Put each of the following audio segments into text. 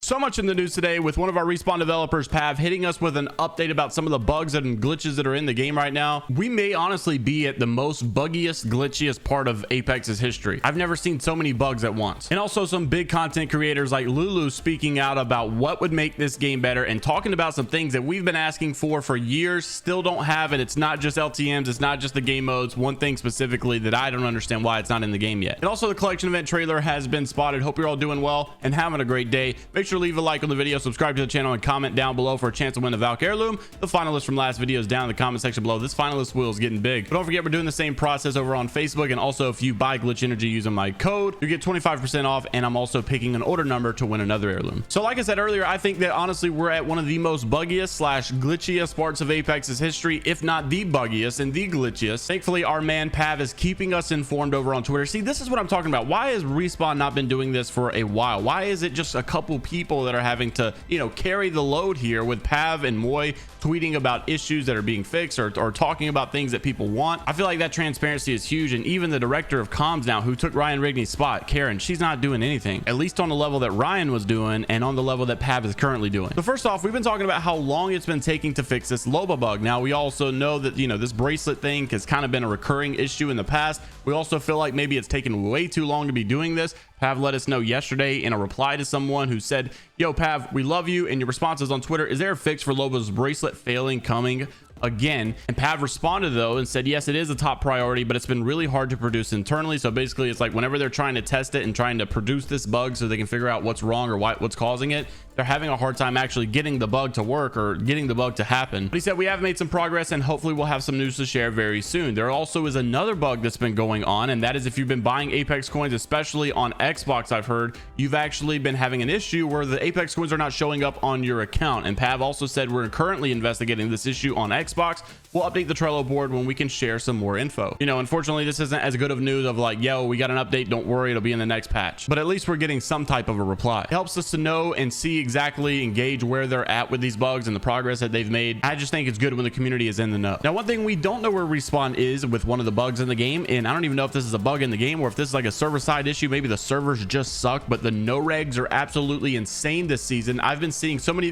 So much in the news today with one of our Respawn developers, Pav, hitting us with an update about some of the bugs and glitches that are in the game right now. We may honestly be at the most buggiest, glitchiest part of Apex's history. I've never seen so many bugs at once. And also some big content creators like LuLu speaking out about what would make this game better and talking about some things that we've been asking for years, still don't have it. It's not just LTMs, it's not just the game modes. One thing specifically that I don't understand why it's not in the game yet. And also the collection event trailer has been spotted. Hope you're all doing well and having a great day. Make sure to leave a like on the video, subscribe to the channel, and comment down below for a chance to win the Valk heirloom. The finalists from last video is down in the comment section below. This finalist wheel is getting big, but don't forget we're doing the same process over on Facebook. And also, if you buy Glytch Energy using my code, you get 25% off, and I'm also picking an order number to win another heirloom. So like I said earlier, I think that honestly we're at one of the most buggiest slash glitchiest parts of Apex's history, if not the buggiest and the glitchiest. Thankfully, our man Pav is keeping us informed over on Twitter. See, this is what I'm talking about. Why has Respawn not been doing this for a while? Why is it just a couple people that are having to, you know, carry the load here, with Pav and Moy tweeting about issues that are being fixed or talking about things that people want? I feel like that transparency is huge. And even the director of comms now, who took Ryan Rigney's spot, Karen, she's not doing anything, at least on the level that Ryan was doing and on the level that Pav is currently doing. So first off, we've been talking about how long it's been taking to fix this Loba bug. Now we also know that, you know, this bracelet thing has kind of been a recurring issue in the past. We also feel like maybe it's taken way too long to be doing this. Pav let us know yesterday in a reply to someone who said, yo Pav, we love you, and your responses on Twitter, is there a fix for Loba's bracelet failing coming again? And Pav responded though and said, yes, it is a top priority, but it's been really hard to produce internally. So basically it's like whenever they're trying to test it and trying to produce this bug so they can figure out what's wrong or what's causing it, they're having a hard time actually getting the bug to work or getting the bug to happen. But he said we have made some progress and hopefully we'll have some news to share very soon. There also is another bug that's been going on, and that is if you've been buying Apex coins, especially on Xbox, I've heard you've actually been having an issue where the Apex coins are not showing up on your account. And Pav also said we're currently investigating this issue on Xbox. We'll update the Trello board when we can share some more info. You know, unfortunately this isn't as good of news of like, yo, we got an update, don't worry, it'll be in the next patch, but at least we're getting some type of a reply. It helps us to know and see exactly, engage where they're at with these bugs and the progress that they've made. I just think it's good when the community is in the know. Now, one thing we don't know where Respawn is with one of the bugs in the game, and I don't even know if this is a bug in the game or if this is like a server side issue. Maybe the servers just suck, but the no regs are absolutely insane this season. I've been seeing so many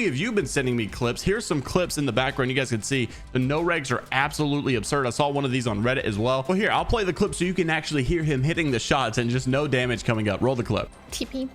of you have been sending me clips. Here's some clips in the background you guys can see. The no regs are absolutely absurd. I saw one of these on Reddit as well. Well, here, I'll play the clip so you can actually hear him hitting the shots and just no damage coming up. Roll the clip. TP.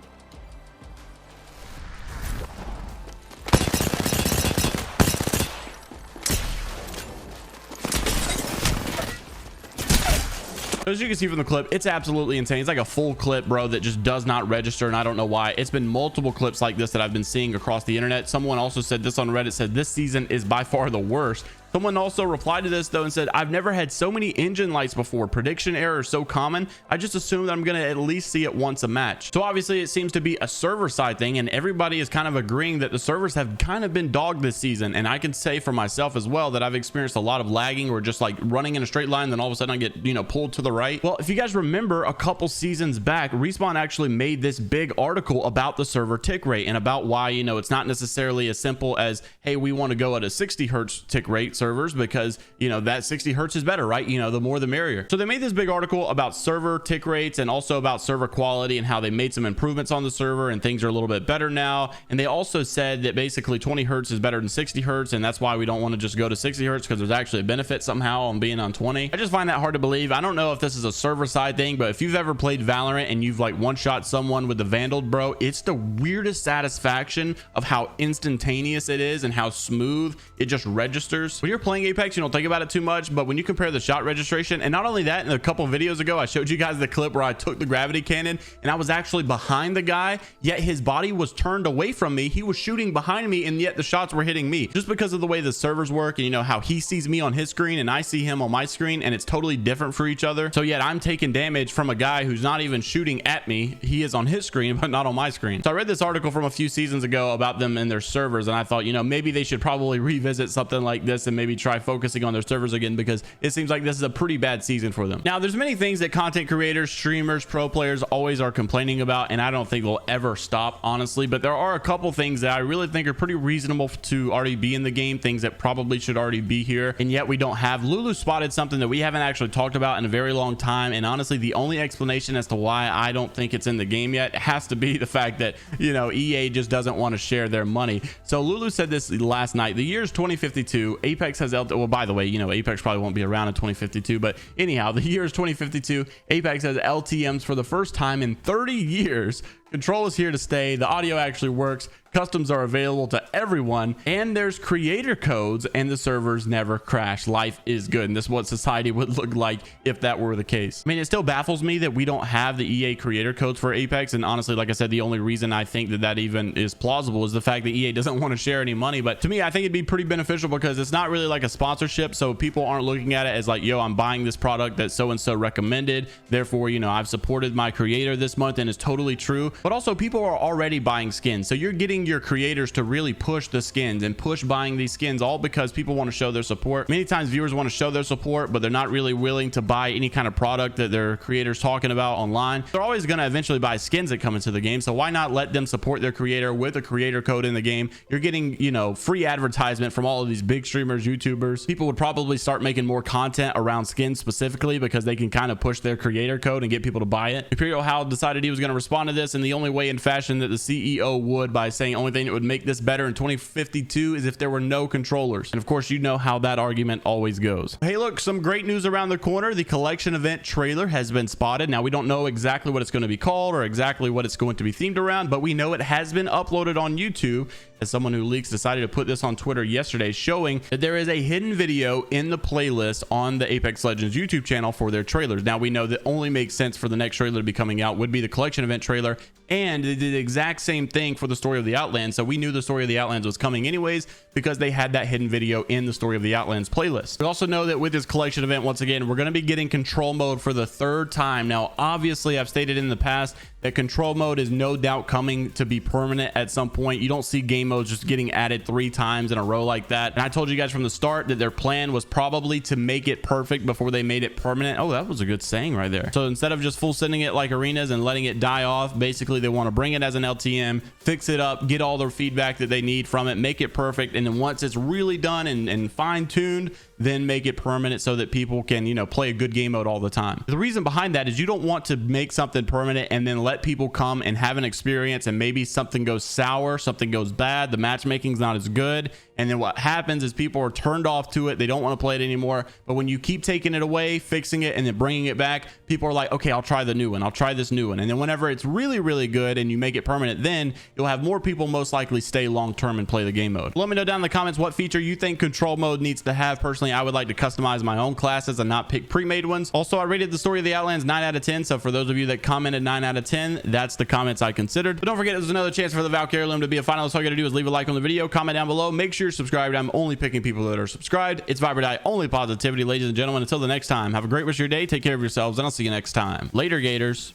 As you can see from the clip, it's absolutely insane. It's like a full clip, bro, that just does not register, and I don't know why. It's been multiple clips like this that I've been seeing across the internet. Someone also said this on Reddit, said this season is by far the worst. Someone also replied to this though and said, I've never had so many engine lights before. Prediction error is so common. I just assume that I'm going to at least see it once a match. So obviously it seems to be a server side thing, and everybody is kind of agreeing that the servers have kind of been dogged this season. And I can say for myself as well that I've experienced a lot of lagging or just like running in a straight line, then all of a sudden I get, you know, pulled to the right. Well, if you guys remember a couple seasons back, Respawn actually made this big article about the server tick rate and about why, you know, it's not necessarily as simple as, hey, we want to go at a 60 hertz tick rate servers because, you know, that 60 hertz is better, right? You know, the more the merrier. So they made this big article about server tick rates and also about server quality and how they made some improvements on the server and things are a little bit better now. And they also said that basically 20 hertz is better than 60 hertz, and that's why we don't want to just go to 60 hertz, because there's actually a benefit somehow on being on 20. I just find that hard to believe. I don't know if this is a server side thing, but if you've ever played Valorant and you've like one shot someone with the Vandal, bro, it's the weirdest satisfaction of how instantaneous it is and how smooth it just registers. When you're playing Apex, you don't think about it too much, but when you compare the shot registration, and not only that, in a couple of videos ago I showed you guys the clip where I took the gravity cannon and I was actually behind the guy, yet his body was turned away from me. He was shooting behind me, and yet the shots were hitting me, just because of the way the servers work, and you know how he sees me on his screen and I see him on my screen, and it's totally different for each other. So yet I'm taking damage from a guy who's not even shooting at me. He is on his screen but not on my screen. So I read this article from a few seasons ago about them and their servers, and I thought, you know, maybe they should probably revisit something like this and maybe try focusing on their servers again, because it seems like this is a pretty bad season for them. Now, there's many things that content creators, streamers, pro players always are complaining about, and I don't think they'll ever stop, honestly, but there are a couple things that I really think are pretty reasonable to already be in the game, things that probably should already be here, and yet we don't have. LuLu spotted something that we haven't actually talked about in a very long time, and honestly, the only explanation as to why I don't think it's in the game yet has to be the fact that, you know, EA just doesn't want to share their money. So LuLu said this last night. The year is 2052. Apex has well, by the way, you know, Apex probably won't be around in 2052, but anyhow, the year is 2052. Apex has LTMs for the first time in 30 years. Control is here to stay. The audio actually works. Customs are available to everyone, and there's creator codes, and the servers never crash. Life is good, and this is what society would look like if that were the case. I mean, it still baffles me that we don't have the EA creator codes for Apex, and honestly, like I said, the only reason I think that that even is plausible is the fact that EA doesn't want to share any money. But to me, I think it'd be pretty beneficial because it's not really like a sponsorship, so people aren't looking at it as like, yo, I'm buying this product that so-and-so recommended, therefore, you know, I've supported my creator this month, and it's totally true. But also, people are already buying skins, so you're getting your creators to really push the skins and push buying these skins, all because people want to show their support. Many times viewers want to show their support, but they're not really willing to buy any kind of product that their creators talking about online. They're always going to eventually buy skins that come into the game, so why not let them support their creator with a creator code in the game? You're getting, you know, free advertisement from all of these big streamers, YouTubers. People would probably start making more content around skins specifically because they can kind of push their creator code and get people to buy it. Imperial Hal decided he was going to respond to this, and the only way in fashion that the CEO would, by saying only thing that would make this better in 2052 is if there were no controllers. And of course, you know how that argument always goes. Hey, look, some great news around the corner. The collection event trailer has been spotted. Now, we don't know exactly what it's going to be called or exactly what it's going to be themed around, but we know it has been uploaded on YouTube, as someone who leaks decided to put this on Twitter yesterday, showing that there is a hidden video in the playlist on the Apex Legends YouTube channel for their trailers. Now, we know that only makes sense for the next trailer to be coming out would be the collection event trailer, and they did the exact same thing for the Story of the Outlands, so we knew the Story of the Outlands was coming anyways because they had that hidden video in the Story of the Outlands playlist. We also know that with this collection event, once again, we're going to be getting control mode for the third time. Now, obviously, I've stated in the past that control mode is no doubt coming to be permanent at some point. You don't see game modes just getting added 3 times in a row like that. And I told you guys from the start that their plan was probably to make it perfect before they made it permanent. Oh, that was a good saying right there. So instead of just full sending it like arenas and letting it die off, basically they want to bring it as an LTM, fix it up, get all their feedback that they need from it, make it perfect, and then once it's really done and fine-tuned, then make it permanent so that people can, you know, play a good game mode all the time. The reason behind that is you don't want to make something permanent and then let people come and have an experience and maybe something goes sour, something goes bad, the matchmaking's not as good, and then what happens is people are turned off to it, they don't want to play it anymore. But when you keep taking it away, fixing it, and then bringing it back, people are like, okay, I'll try the new one, I'll try this new one. And then whenever it's really, really good and you make it permanent, then you'll have more people most likely stay long term and play the game mode. Let me know down in the comments what feature you think control mode needs to have. Personally, I would like to customize my own classes and not pick pre-made ones. Also, I rated the Story of the Outlands 9 out of 10, so for those of you that commented 9 out of 10, that's the comments I considered. But don't forget, there's another chance for the Valkyrie Loom to be a finalist. All you gotta do is leave a like on the video, comment down below, make sure you're subscribed. I'm only picking people that are subscribed. It's Viber Die, only positivity. Ladies and gentlemen, until the next time, have a great rest of your day, take care of yourselves, and I'll see you next time. Later, Gators.